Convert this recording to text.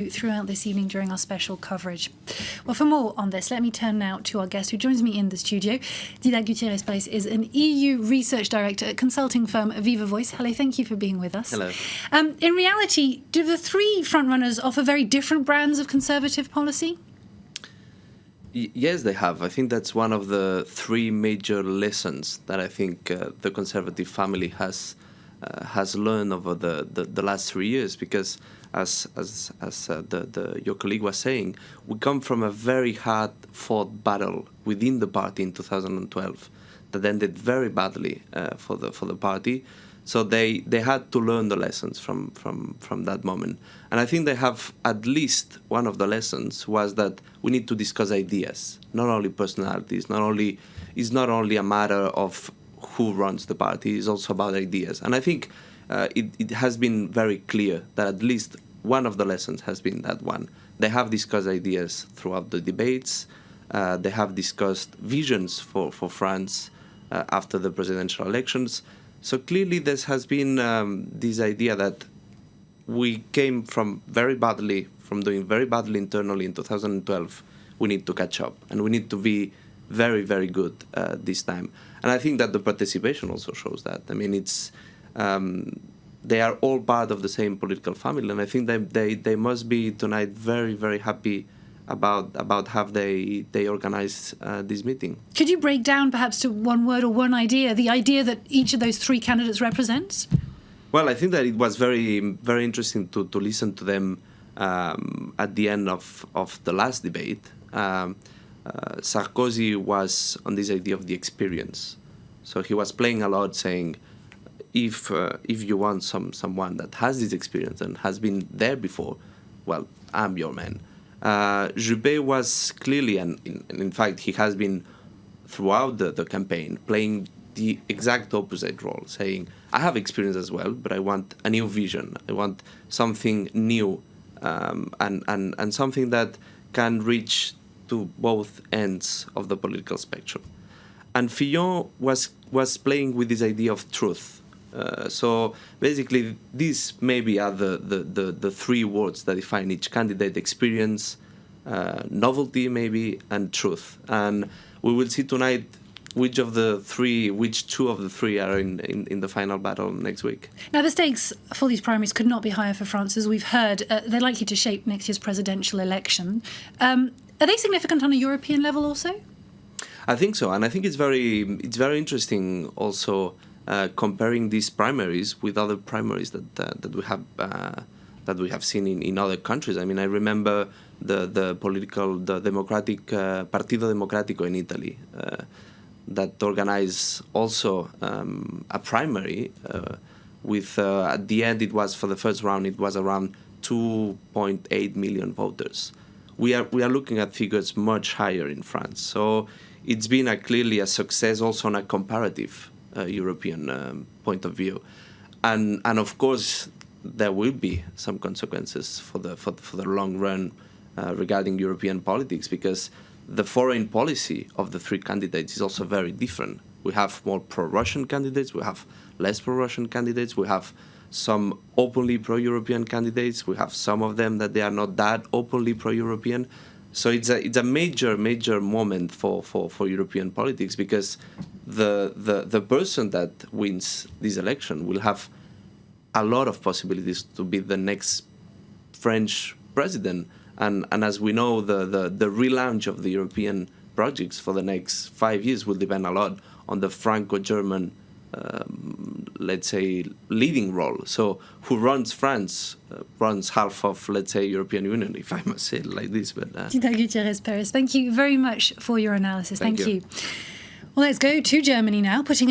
throughout this evening during our special coverage. Well, for more on this, let me turn now to our guest who joins me in the studio. Didac Gutierrez-Peris is an EU research director at consulting firm ViaVoice. Hello, thank you for being with us. Hello. In reality, do the three frontrunners offer very different brands of conservative policy? Yes, they have. I think that's one of the three major lessons that I think the Conservative family has learned over the last 3 years, because as your colleague was saying, we come from a very hard-fought battle within the party in 2012 that ended very badly for the party. So they had to learn the lessons from that moment. And I think they have at least one of the lessons was that we need to discuss ideas, not only personalities. It's not only a matter of who runs the party, it's also about ideas. And I think it has been very clear that at least one of the lessons has been that one. They have discussed ideas throughout the debates. They have discussed visions for France after the presidential elections. So clearly there has been this idea that we came from doing very badly internally in 2012. We need to catch up, and we need to be very, very good this time. And I think that the participation also shows that. I mean, they are all part of the same political family, and I think they must be tonight very, very happy about how they organize this meeting. Could you break down perhaps to one word or one idea, the idea that each of those three candidates represents? Well, I think that it was very, very interesting to listen to them at the end of the last debate. Sarkozy was on this idea of the experience. So he was playing a lot, saying, if you want someone that has this experience and has been there before, well, I'm your man. Juppé was clearly, and in fact he has been throughout the campaign, playing the exact opposite role, saying, I have experience as well, but I want a new vision. I want something new and something that can reach to both ends of the political spectrum. And Fillon was playing with this idea of truth. So basically, these maybe are the three words that define each candidate: experience, novelty maybe, and truth. And we will see tonight which two of the three are in the final battle next week. Now, the stakes for these primaries could not be higher for France. As we've heard, they're likely to shape next year's presidential election. Are they significant on a European level also? I think so, and I think it's very interesting also comparing these primaries with other primaries that we have seen in other countries. I mean, I remember the Democratic Partido Democratico in Italy that organized also a primary with at the end it was, for the first round, it was around 2.8 million voters. We are looking at figures much higher in France. So it's been clearly a success also on a comparative European point of view, and of course there will be some consequences for the long run regarding European politics, because the foreign policy of the three candidates is also very different. We have more pro-Russian candidates, we have less pro-Russian candidates, we have some openly pro-European candidates, we have some of them that they are not that openly pro-European. So it's a major moment for European politics, because the person that wins this election will have a lot of possibilities to be the next French president. And as we know, the relaunch of the European projects for the next 5 years will depend a lot on the Franco-German let's say, leading role. So who runs France runs half of, let's say, European Union, if I must say it like this. But Didac Gutierrez-Peris, thank you very much for your analysis. Thank you. Well, let's go to Germany now, putting